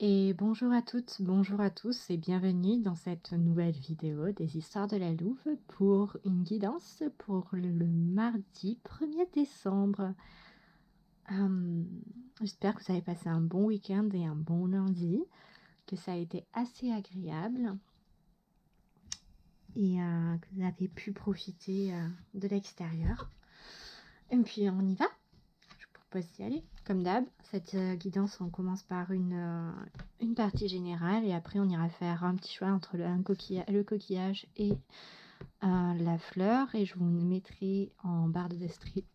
Et bonjour à toutes, bonjour à tous et bienvenue dans cette nouvelle vidéo des histoires de la Louve pour une guidance pour le mardi 1er décembre. Hum, J'espère que vous avez passé un bon week-end et un bon lundi, que ça a été assez agréable et que vous avez pu profiter de l'extérieur. Et puis on y va. Je vous propose d'y aller. Comme d'hab, cette guidance, on commence par une partie générale et après on ira faire un petit choix entre le coquillage et la fleur, et je vous mettrai en barre de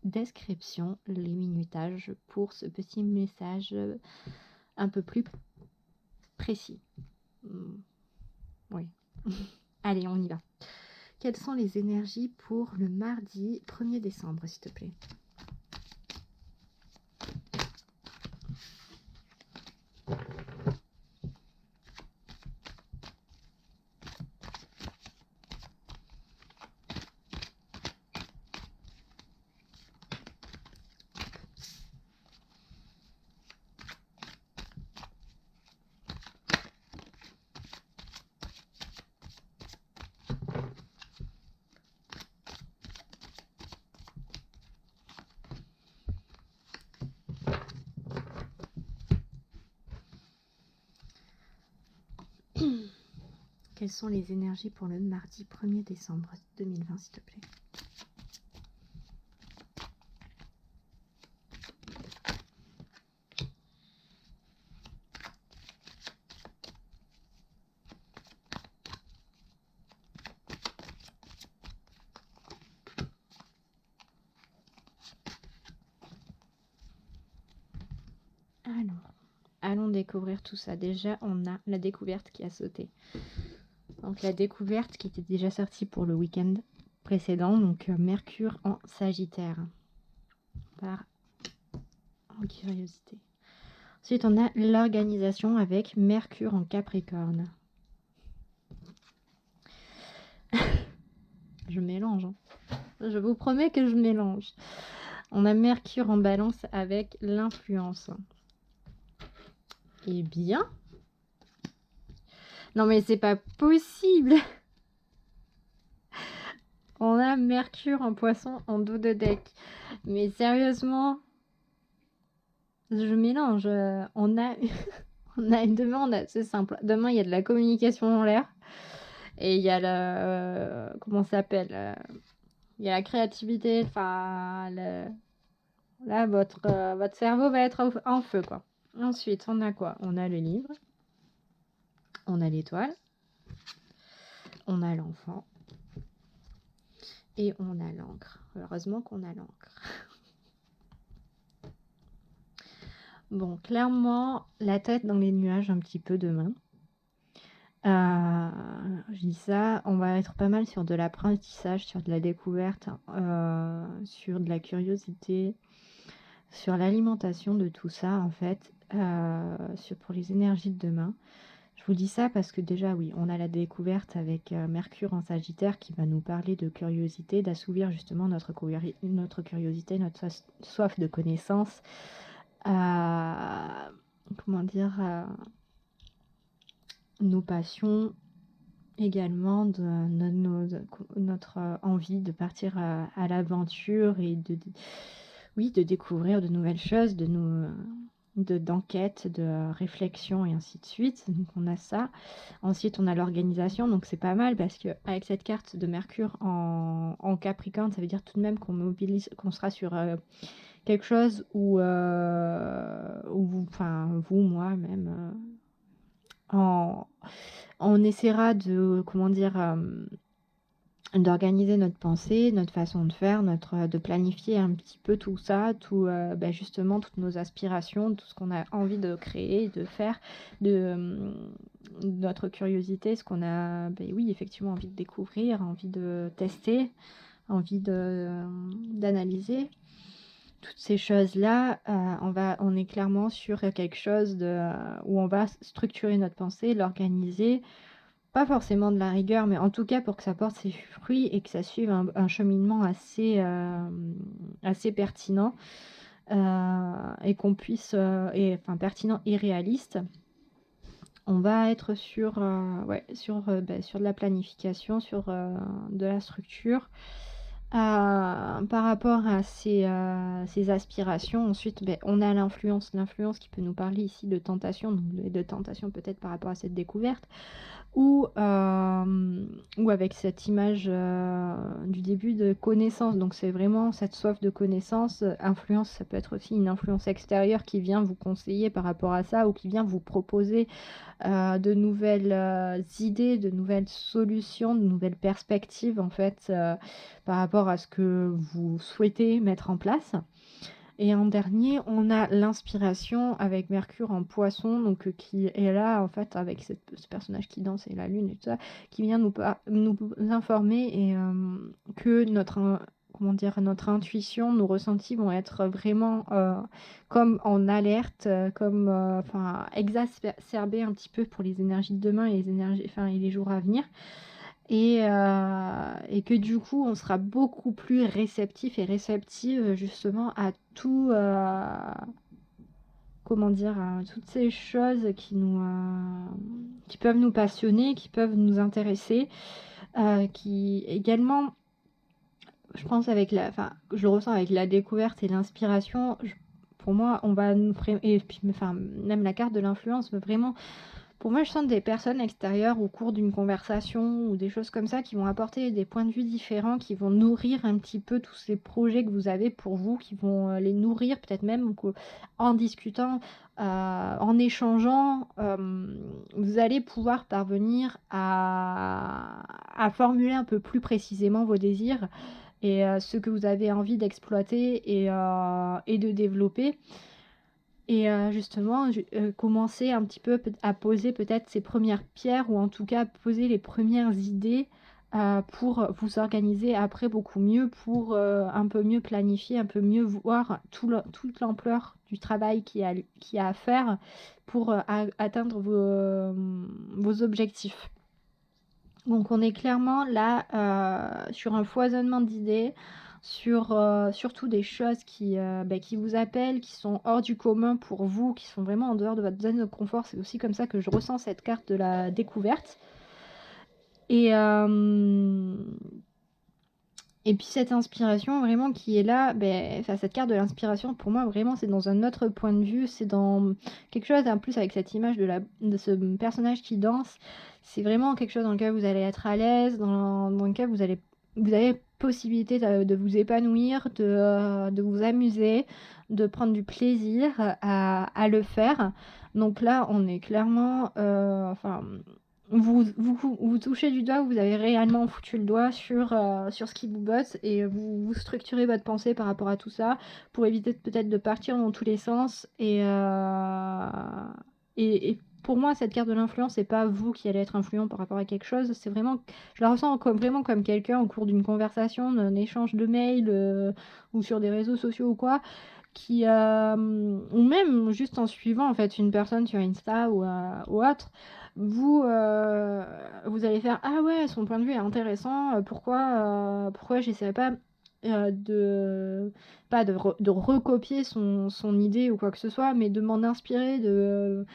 description les minutages pour ce petit message un peu plus précis. Oui. Allez, on y va. Quelles sont les énergies pour le mardi 1er décembre, s'il te plaît? Quelles sont les énergies pour le mardi 1er décembre 2020, s'il te plaît? Allons découvrir tout ça. Déjà, on a la découverte qui a sauté. Donc la découverte qui était déjà sortie pour le week-end précédent, donc Mercure en Sagittaire, par curiosité. Ensuite, on a l'organisation avec Mercure en Capricorne. Je mélange, hein. Je vous promets que je mélange. On a Mercure en Balance avec l'influence. Eh bien, non mais c'est pas possible. On a Mercure en Poisson en dos de deck. Mais sérieusement, je mélange. On a une demande, c'est simple. Demain, il y a de la communication en l'air. Et il y a la... comment ça s'appelle, il y a la créativité. Enfin, là, votre cerveau va être en feu, quoi. Ensuite, on a quoi? On a le livre. On a l'étoile. On a l'enfant. Et on a l'encre. Heureusement qu'on a l'encre. Bon, clairement, la tête dans les nuages un petit peu demain. Je dis ça, on va être pas mal sur de l'apprentissage, sur de la découverte, sur de la curiosité, sur l'alimentation de tout ça en fait, pour les énergies de demain. Je vous dis ça parce que déjà oui, on a la découverte avec Mercure en Sagittaire qui va nous parler de curiosité, d'assouvir justement notre curiosité, notre soif de connaissance, comment dire, nos passions également, de notre envie de partir à l'aventure et de découvrir de nouvelles choses, d'enquête, de réflexion et ainsi de suite. Donc on a ça. Ensuite on a l'organisation, donc c'est pas mal parce que avec cette carte de Mercure en Capricorne, ça veut dire tout de même qu'on sera sur quelque chose où vous, moi même, on essaiera de, comment dire, d'organiser notre pensée, notre façon de faire, de planifier un petit peu tout ça, justement toutes nos aspirations, tout ce qu'on a envie de créer, de faire, notre curiosité, ce qu'on a, oui, effectivement, envie de découvrir, envie de tester, envie d'analyser. Toutes ces choses-là, on est clairement sur quelque chose où on va structurer notre pensée, l'organiser, pas forcément de la rigueur, mais en tout cas pour que ça porte ses fruits et que ça suive un cheminement assez pertinent, et qu'on puisse, pertinent et réaliste, on va être sur, sur de la planification, sur de la structure. Par rapport à ces aspirations, ensuite, on a l'influence qui peut nous parler ici de tentation, donc de tentation peut-être par rapport à cette découverte, ou avec cette image du début de connaissance. Donc c'est vraiment cette soif de connaissance. Influence, ça peut être aussi une influence extérieure qui vient vous conseiller par rapport à ça, ou qui vient vous proposer de nouvelles idées, de nouvelles solutions, de nouvelles perspectives en fait par rapport à ce que vous souhaitez mettre en place. Et en dernier, on a l'inspiration avec Mercure en Poisson, donc qui est là en fait avec ce personnage qui danse et la lune et tout ça, qui vient nous informer et que notre intuition, nos ressentis vont être vraiment comme en alerte, comme exacerbés un petit peu pour les énergies de demain et les jours à venir. Et que du coup, on sera beaucoup plus réceptif et réceptive justement à tout, à toutes ces choses qui peuvent nous passionner, qui peuvent nous intéresser, qui également, je pense je le ressens avec la découverte et l'inspiration. Pour moi, on va et puis, même la carte de l'influence, mais vraiment. Pour moi, je sens des personnes extérieures au cours d'une conversation ou des choses comme ça qui vont apporter des points de vue différents, qui vont nourrir un petit peu tous ces projets que vous avez pour vous, qui vont les nourrir peut-être même en discutant, en échangeant, vous allez pouvoir parvenir à formuler un peu plus précisément vos désirs et ce que vous avez envie d'exploiter et de développer. Et justement, commencer un petit peu à poser peut-être ces premières pierres, ou en tout cas poser les premières idées pour vous organiser après beaucoup mieux, pour un peu mieux planifier, un peu mieux voir toute l'ampleur du travail qu'il y a à faire pour atteindre vos objectifs. Donc on est clairement là sur un foisonnement d'idées, sur surtout des choses qui vous appellent, qui sont hors du commun pour vous, qui sont vraiment en dehors de votre zone de confort. C'est aussi comme ça que je ressens cette carte de la découverte. Et puis cette inspiration vraiment qui est là, cette carte de l'inspiration, pour moi vraiment c'est dans un autre point de vue, c'est dans quelque chose en plus avec cette image de ce personnage qui danse. C'est vraiment quelque chose dans lequel vous allez être à l'aise, dans lequel vous avez possibilité de vous épanouir, de vous amuser, de prendre du plaisir à le faire. Donc là on est clairement vous touchez du doigt, vous avez réellement foutu le doigt sur ce qui vous botte, et vous structurez votre pensée par rapport à tout ça pour éviter peut-être de partir dans tous les sens. Et pour moi, cette carte de l'influence, c'est pas vous qui allez être influent par rapport à quelque chose, c'est vraiment, je la ressens vraiment comme quelqu'un au cours d'une conversation, d'un échange de mails ou sur des réseaux sociaux ou quoi, ou même juste en suivant en fait une personne sur Insta ou autre. Vous allez faire ah ouais, son point de vue est intéressant, pourquoi j'essaierais pas de recopier son idée ou quoi que ce soit, mais de m'en inspirer, de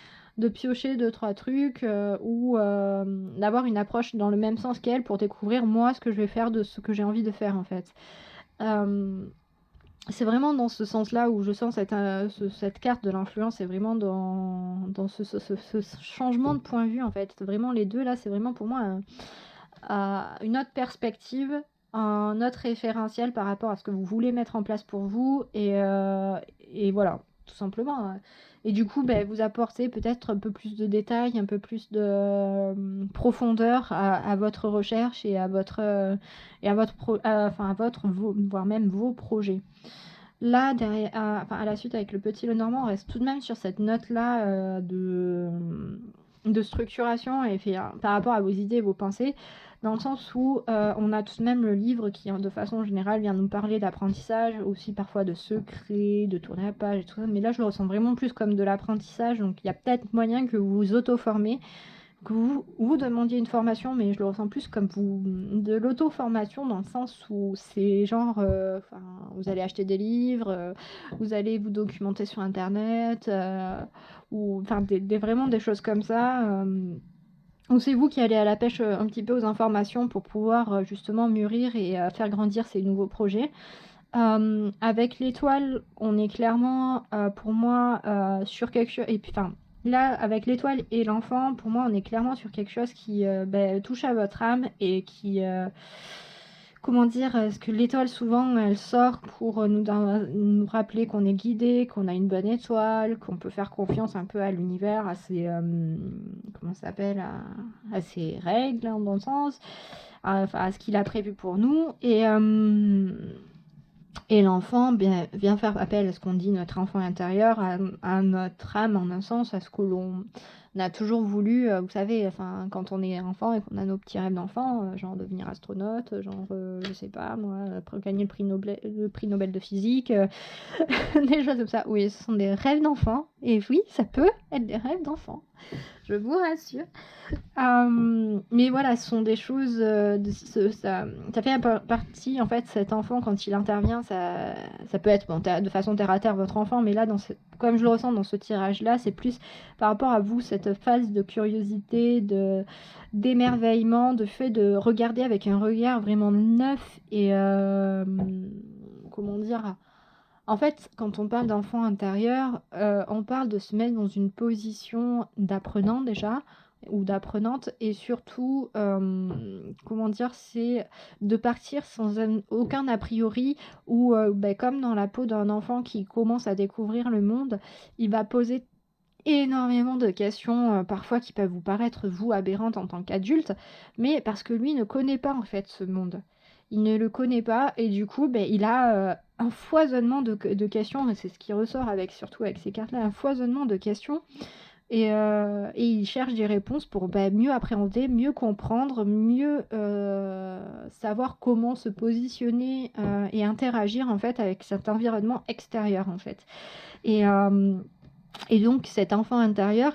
piocher 2-3 trucs ou d'avoir une approche dans le même sens qu'elle pour découvrir moi ce que je vais faire de ce que j'ai envie de faire en fait. C'est vraiment dans ce sens-là où je sens cette carte de l'influence, c'est vraiment dans ce changement de point de vue en fait. Vraiment les deux là, c'est vraiment pour moi une autre perspective, un autre référentiel par rapport à ce que vous voulez mettre en place pour vous, et voilà, tout simplement. Et du coup, vous apportez peut-être un peu plus de détails, un peu plus de profondeur à votre recherche et à votre voire même vos projets. Là, derrière, à la suite avec le petit Lenormand, on reste tout de même sur cette note-là de structuration et par rapport à vos idées et vos pensées, dans le sens où on a tout de même le livre qui, de façon générale, vient nous parler d'apprentissage, aussi parfois de secrets, de tourner la page et tout ça, mais là je le ressens vraiment plus comme de l'apprentissage, donc il y a peut-être moyen que vous vous auto-formez, que vous demandiez une formation, mais je le ressens plus comme de l'auto-formation, dans le sens où c'est genre, vous allez acheter des livres, vous allez vous documenter sur Internet, ou enfin vraiment des choses comme ça. Ou c'est vous qui allez à la pêche un petit peu aux informations pour pouvoir justement mûrir et faire grandir ces nouveaux projets. Avec l'étoile, on est clairement, pour moi, sur quelque chose. Et puis, enfin, là, avec l'étoile et l'enfant, pour moi, on est clairement sur quelque chose qui touche à votre âme et qui. Comment dire, est-ce que l'étoile, souvent, elle sort pour nous rappeler qu'on est guidé, qu'on a une bonne étoile, qu'on peut faire confiance un peu à l'univers, à ses. Comment ça s'appelle, à ses règles, hein, dans le sens, à ce qu'il a prévu pour nous. Et l'enfant vient faire appel à ce qu'on dit notre enfant intérieur, à notre âme, en un sens, à ce que l'on a toujours voulu. Vous savez, enfin, quand on est enfant et qu'on a nos petits rêves d'enfant, genre devenir astronaute, genre, je sais pas, moi, gagner le prix Nobel de physique, des choses comme ça. Oui, ce sont des rêves d'enfant. Et oui, ça peut être des rêves d'enfant. Je vous rassure. Mais voilà, ce sont des choses, ça fait partie, en fait, cet enfant, quand il intervient, ça peut être de façon terre à terre votre enfant, mais là, comme je le ressens dans ce tirage-là, c'est plus par rapport à vous, cette phase de curiosité, d'émerveillement, de fait de regarder avec un regard vraiment neuf et, comment dire, en fait, quand on parle d'enfant intérieur, on parle de se mettre dans une position d'apprenant déjà, ou d'apprenante, et surtout, comment dire, c'est de partir sans aucun a priori, ou comme dans la peau d'un enfant qui commence à découvrir le monde, il va poser énormément de questions, parfois qui peuvent vous paraître, vous, aberrantes en tant qu'adulte, mais parce que lui ne connaît pas en fait ce monde. Il ne le connaît pas et du coup, il a un foisonnement de questions, et c'est ce qui ressort surtout avec ces cartes-là, un foisonnement de questions, et il cherche des réponses pour mieux appréhender, mieux comprendre, mieux savoir comment se positionner et interagir en fait avec cet environnement extérieur en fait. Et, et donc cet enfant intérieur,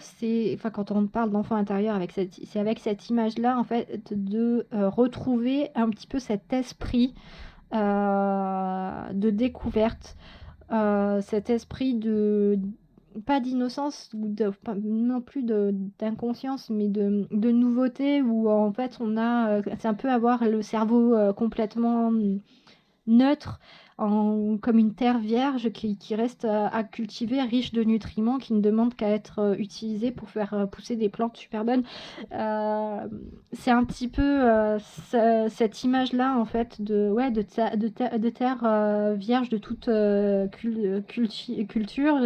quand on parle d'enfant intérieur, c'est avec cette image-là en fait de retrouver un petit peu cet esprit de découverte, cet esprit de pas d'innocence ou non plus d'inconscience, mais de nouveauté, où en fait c'est un peu avoir le cerveau complètement neutre, comme une terre vierge qui reste à cultiver, riche de nutriments, qui ne demande qu'à être utilisée pour faire pousser des plantes super bonnes. C'est un petit peu cette image-là, en fait, de terre vierge de toute culture,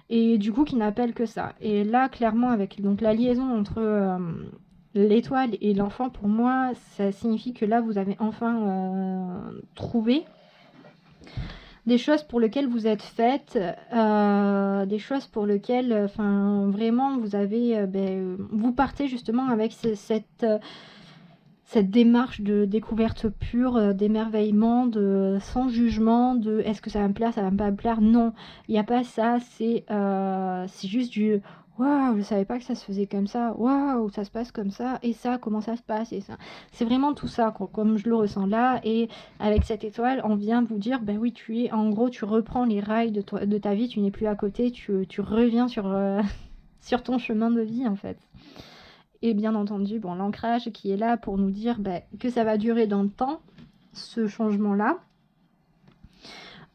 et du coup qui n'appelle que ça. Et là, clairement, avec donc la liaison entre l'étoile et l'enfant, pour moi, ça signifie que là, vous avez enfin trouvé des choses pour lesquelles vous êtes faites, des choses pour lesquelles, vraiment, vous partez justement avec cette démarche de découverte pure, d'émerveillement, sans jugement, de est-ce que ça va me plaire, ça va pas me plaire. Non, il n'y a pas ça, c'est juste du waouh, je savais pas que ça se faisait comme ça, waouh, ça se passe comme ça, et ça, comment ça se passe, et ça. C'est vraiment tout ça, comme je le ressens là, et avec cette étoile, on vient vous dire, ben oui, en gros, tu reprends les rails de ta vie, tu n'es plus à côté, tu reviens sur ton chemin de vie, en fait. Et bien entendu, l'ancrage qui est là pour nous dire que ça va durer dans le temps, ce changement-là.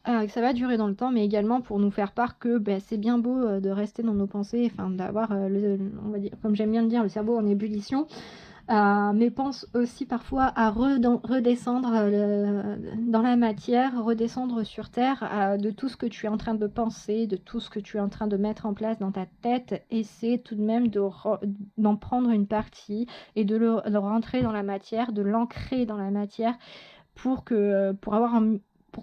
Que ça va durer dans le temps, mais également pour nous faire part que c'est bien beau de rester dans nos pensées, d'avoir, on va dire, comme j'aime bien le dire, le cerveau en ébullition, mais pense aussi parfois à redescendre dans la matière, redescendre sur Terre, de tout ce que tu es en train de penser, de tout ce que tu es en train de mettre en place dans ta tête, et c'est tout de même d'en prendre une partie et de le rentrer dans la matière, de l'ancrer dans la matière pour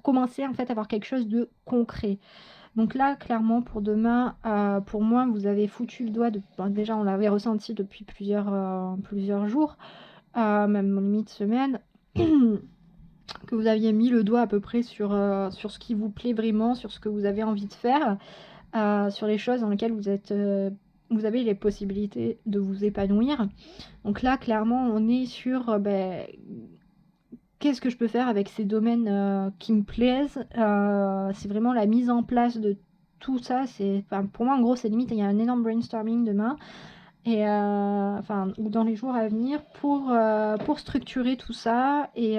commencer en fait à avoir quelque chose de concret. Donc là, clairement, pour demain, pour moi, vous avez foutu le doigt. Déjà, on l'avait ressenti depuis plusieurs jours, même limite semaines, que vous aviez mis le doigt à peu près sur ce qui vous plaît vraiment, sur ce que vous avez envie de faire, sur les choses dans lesquelles vous êtes vous avez les possibilités de vous épanouir. Donc là, clairement, on est sur qu'est-ce que je peux faire avec ces domaines qui me plaisent. C'est vraiment la mise en place de tout ça. Pour moi, en gros, c'est limite, il y a un énorme brainstorming demain. Et ou dans les jours à venir pour structurer tout ça et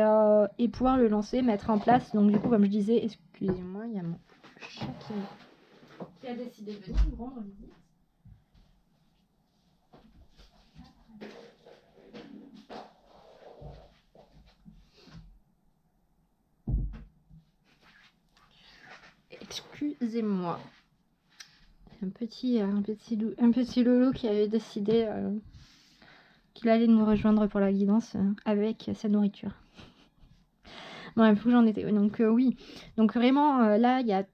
pouvoir le lancer, mettre en place. Donc du coup, comme je disais, excusez-moi, il y a mon chat qui a décidé de venir me rendre visite. Excusez-moi. Un petit loulou qui avait décidé qu'il allait nous rejoindre pour la guidance avec sa nourriture. Bref, où j'en étais. Donc oui, donc vraiment là, il y a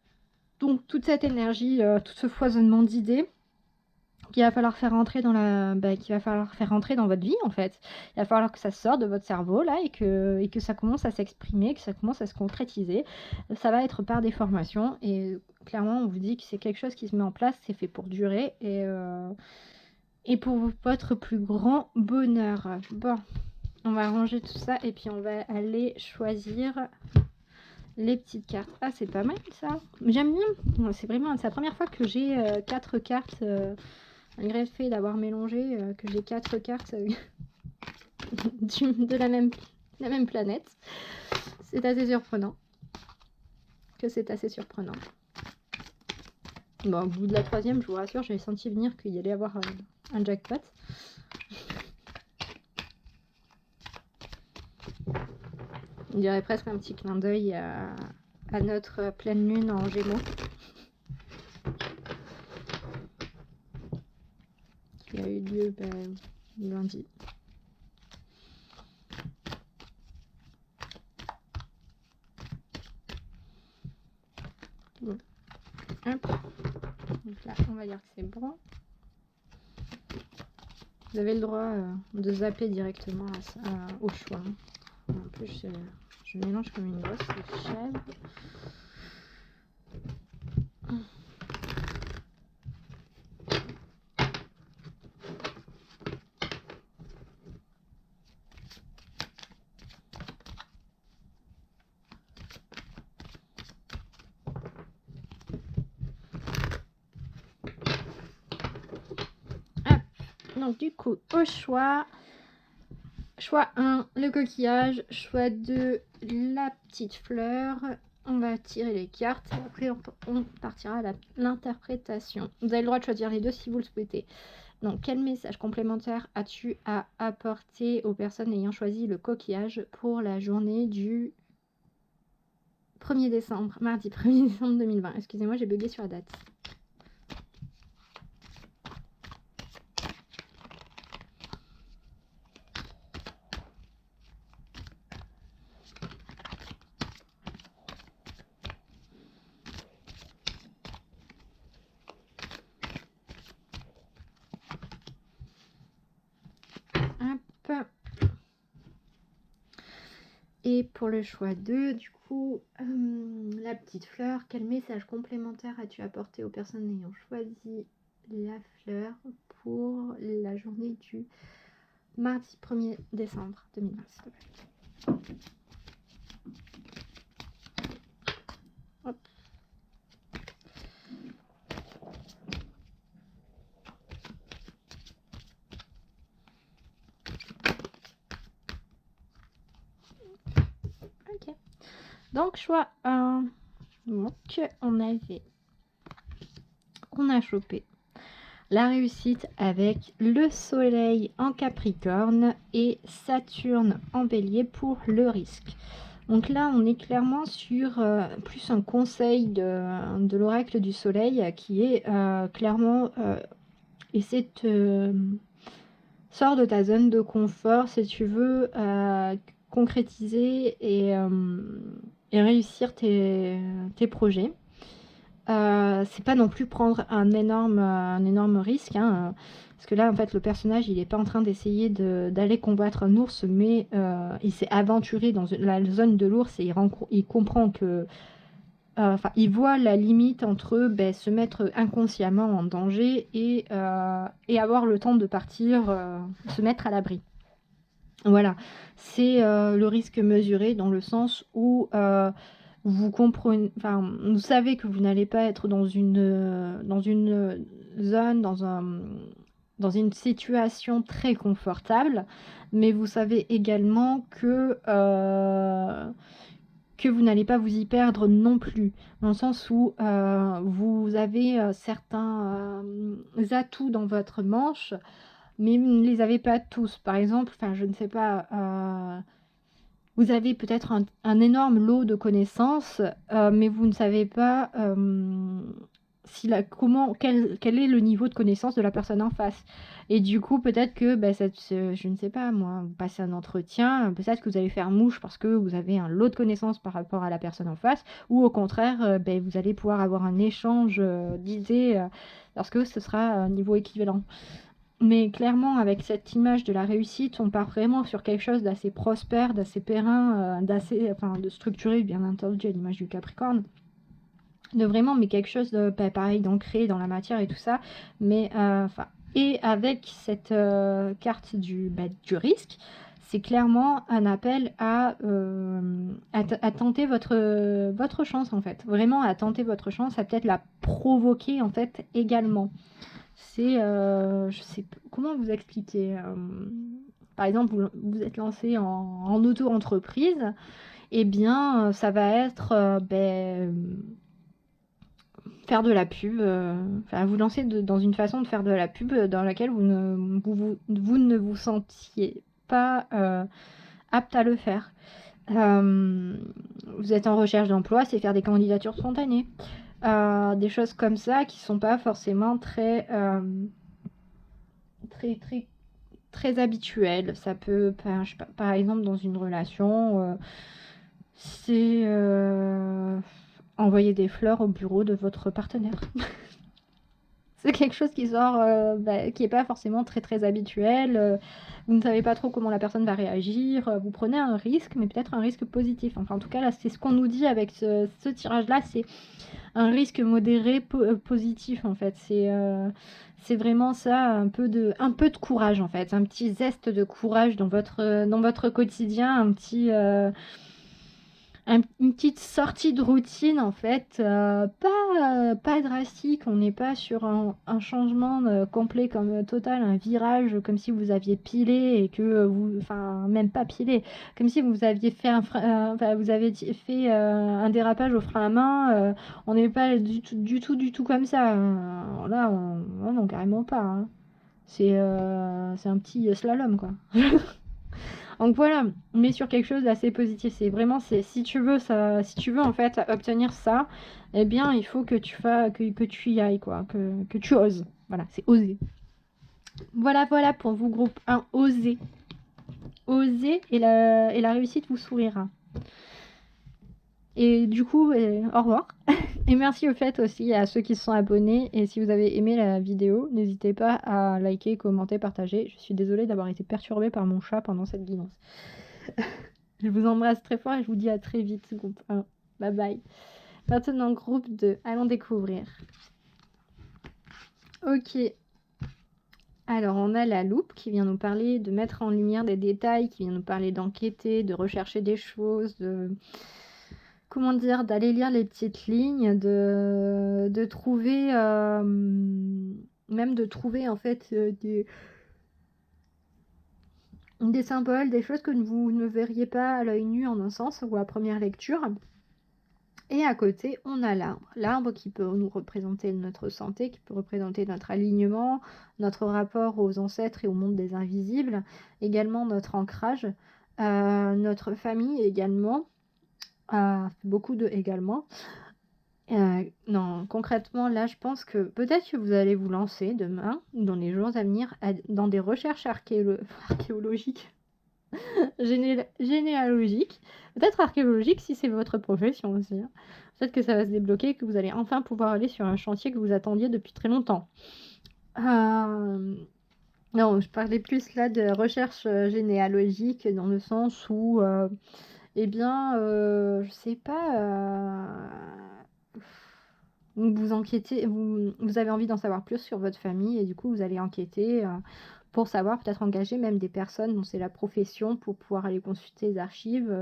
donc toute cette énergie, tout ce foisonnement d'idées qu'il va falloir faire rentrer dans votre vie en fait. Il va falloir que ça sorte de votre cerveau là et que ça commence à s'exprimer, que ça commence à se concrétiser. Ça va être par des formations et clairement on vous dit que c'est quelque chose qui se met en place, c'est fait pour durer et pour votre plus grand bonheur. Bon, on va ranger tout ça et puis on va aller choisir les petites cartes. Ah, c'est pas mal ça. J'aime bien. C'est la première fois que j'ai 4 cartes. Malgré le fait d'avoir mélangé que j'ai 4 cartes de la même planète. C'est assez surprenant. Bon, au bout de la 3e, je vous rassure, j'avais senti venir qu'il y allait avoir un jackpot. On dirait presque un petit clin d'œil à notre pleine lune en Gémeaux. Qui a eu lieu lundi. Bon. Hop. Donc là, on va dire que c'est bon. Vous avez le droit de zapper directement au choix. En plus, je mélange comme une grosse chèvre. Donc du coup, au choix 1, le coquillage, choix 2, la petite fleur. On va tirer les cartes et après on partira à l'interprétation. Vous avez le droit de choisir les deux si vous le souhaitez. Donc quel message complémentaire as-tu à apporter aux personnes ayant choisi le coquillage pour la journée du 1er décembre, mardi 1er décembre 2020. Excusez-moi, j'ai bugué sur la date. Et pour le choix 2, du coup, la petite fleur, quel message complémentaire as-tu apporté aux personnes ayant choisi la fleur pour la journée du mardi 1er décembre 2020, s'il te plaît. Hop. Ok. Donc, choix 1. Donc, on a chopé la réussite avec le soleil en Capricorne et Saturne en Bélier pour le risque. Donc là, on est clairement sur plus un conseil de l'oracle du soleil qui est clairement essaie de sors de ta zone de confort si tu veux concrétiser et réussir tes projets. C'est pas non plus prendre un énorme risque, hein, parce que là en fait le personnage il est pas en train d'essayer d'aller combattre un ours, mais il s'est aventuré dans la zone de l'ours et il comprend que ils voient la limite entre se mettre inconsciemment en danger et avoir le temps de partir, se mettre à l'abri. Voilà, c'est le risque mesuré dans le sens où vous comprenez, vous savez que vous n'allez pas être dans une zone, dans une situation très confortable, mais vous savez également que vous n'allez pas vous y perdre non plus, dans le sens où vous avez certains atouts dans votre manche, mais vous ne les avez pas tous. Par exemple, je ne sais pas, vous avez peut-être un énorme lot de connaissances, mais vous ne savez pas quel est le niveau de connaissance de la personne en face. Et du coup, peut-être que, je ne sais pas moi, vous passez un entretien, peut-être que vous allez faire mouche parce que vous avez un lot de connaissances par rapport à la personne en face, ou au contraire, vous allez pouvoir avoir un échange d'idées lorsque ce sera un niveau équivalent. Mais clairement, avec cette image de la réussite, on part vraiment sur quelque chose d'assez prospère, d'assez périn, de structuré, bien entendu, à l'image du Capricorne. De vraiment, mais quelque chose de pareil, d'ancré dans la matière et tout ça. Mais, et avec cette carte du risque, c'est clairement un appel à tenter votre chance, en fait. Vraiment, à tenter votre chance, à peut-être la provoquer, en fait, également. C'est, je sais pas comment vous expliquer. Par exemple, vous êtes lancé en auto-entreprise, et bien, ça va être faire de la pub. Vous lancer dans une façon de faire de la pub dans laquelle vous ne vous sentiez pas apte à le faire. Vous êtes en recherche d'emploi, c'est faire des candidatures spontanées. Des choses comme ça qui sont pas forcément très habituelles. Ça peut, je sais pas, par exemple, dans une relation, c'est envoyer des fleurs au bureau de votre partenaire. C'est quelque chose qui sort, qui est pas forcément très habituel. Vous ne savez pas trop comment la personne va réagir. Vous prenez un risque, mais peut-être un risque positif. Enfin, en tout cas, là, c'est ce qu'on nous dit avec ce tirage-là. C'est un risque modéré positif, en fait. C'est vraiment ça, un peu de courage, en fait. Un petit zeste de courage dans votre quotidien. Une petite sortie de routine, en fait, pas drastique. On n'est pas sur un changement complet comme total, un virage comme si vous aviez pilé et que même pas pilé, comme si vous aviez fait un dérapage au frein à main. On n'est pas du tout comme ça. Là, non, carrément pas. Hein. C'est un petit slalom, quoi. Donc voilà, mais sur quelque chose d'assez positif. C'est vraiment, si tu veux en fait obtenir ça, eh bien il faut que tu y ailles, quoi, que tu oses. Voilà, c'est oser. Voilà pour vous groupe 1, oser. Oser et la réussite vous sourira. Et du coup, au revoir. Et merci au fait aussi à ceux qui se sont abonnés. Et si vous avez aimé la vidéo, n'hésitez pas à liker, commenter, partager. Je suis désolée d'avoir été perturbée par mon chat pendant cette guidance. Je vous embrasse très fort et je vous dis à très vite, groupe 1. Bye bye. Maintenant, groupe 2. Allons découvrir. Ok. Alors, on a la loupe qui vient nous parler de mettre en lumière des détails, qui vient nous parler d'enquêter, de rechercher des choses, d'aller lire les petites lignes, de trouver, même de trouver en fait des symboles, des choses que vous ne verriez pas à l'œil nu en un sens ou à première lecture. Et à côté, on a l'arbre. L'arbre qui peut nous représenter notre santé, qui peut représenter notre alignement, notre rapport aux ancêtres et au monde des invisibles, également notre ancrage, notre famille également. Beaucoup de également. Non, concrètement, là, je pense que peut-être que vous allez vous lancer demain, dans les jours à venir, dans des recherches archéologiques, généalogiques, peut-être archéologiques si c'est votre profession aussi. Hein. Peut-être que ça va se débloquer et que vous allez enfin pouvoir aller sur un chantier que vous attendiez depuis très longtemps. Non, je parlais plus là de recherche généalogique dans le sens où... je sais pas, vous enquêtez, vous avez envie d'en savoir plus sur votre famille et du coup vous allez enquêter pour savoir, peut-être engager même des personnes dont c'est la profession pour pouvoir aller consulter les archives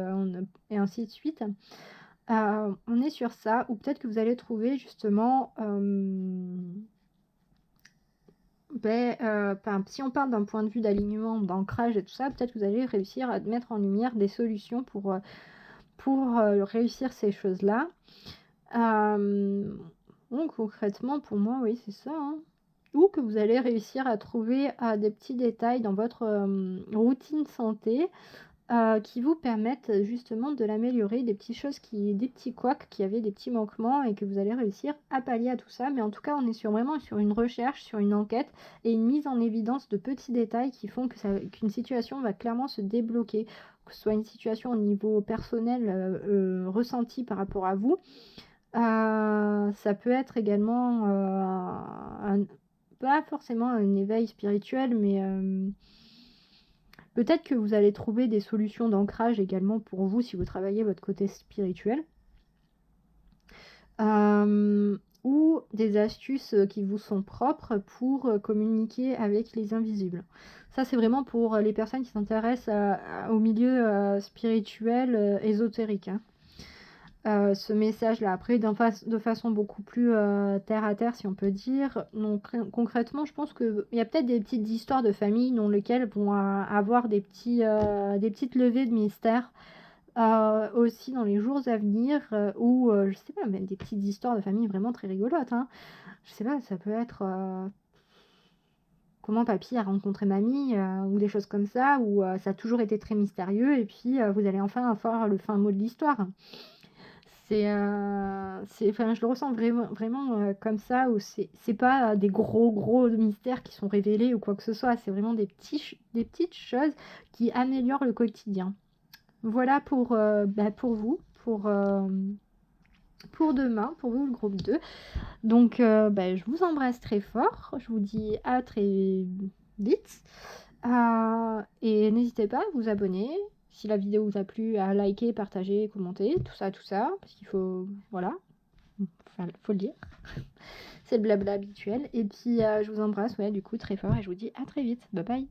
et ainsi de suite. On est sur ça, ou peut-être que vous allez trouver justement, si on parle d'un point de vue d'alignement, d'ancrage et tout ça, peut-être que vous allez réussir à mettre en lumière des solutions pour réussir ces choses-là. Donc concrètement, pour moi, oui, c'est ça, hein. Ou que vous allez réussir à trouver des petits détails dans votre routine santé qui vous permettent justement de l'améliorer, des petites choses des petits couacs qui avaient des petits manquements et que vous allez réussir à pallier à tout ça. Mais en tout cas, on est vraiment sur une recherche, sur une enquête et une mise en évidence de petits détails qui font qu'une situation va clairement se débloquer, que ce soit une situation au niveau personnel ressenti par rapport à vous. Ça peut être également pas forcément un éveil spirituel, mais peut-être que vous allez trouver des solutions d'ancrage également pour vous si vous travaillez votre côté spirituel. Ou des astuces qui vous sont propres pour communiquer avec les invisibles. Ça, c'est vraiment pour les personnes qui s'intéressent au milieu spirituel, ésotérique, hein. Ce message-là, après, de façon beaucoup plus terre à terre, si on peut dire. Donc, concrètement, je pense qu'il y a peut-être des petites histoires de famille dans lesquelles vont avoir des petites levées de mystère aussi dans les jours à venir, ou je sais pas, même des petites histoires de famille vraiment très rigolotes, hein. Je sais pas, ça peut être comment papy a rencontré mamie, ou des choses comme ça, où ça a toujours été très mystérieux, et puis vous allez enfin avoir le fin mot de l'histoire. Enfin, je le ressens vraiment comme ça, où c'est pas des gros mystères qui sont révélés ou quoi que ce soit, c'est vraiment des petites choses qui améliorent le quotidien. Voilà pour vous, pour demain, pour vous le groupe 2. Donc je vous embrasse très fort, je vous dis à très vite, et n'hésitez pas à vous abonner. Si la vidéo vous a plu, à liker, partager, commenter, tout ça, parce qu'il faut, voilà, enfin, faut le dire. C'est le blabla habituel. Et puis, je vous embrasse, ouais, du coup, très fort, et je vous dis à très vite. Bye bye.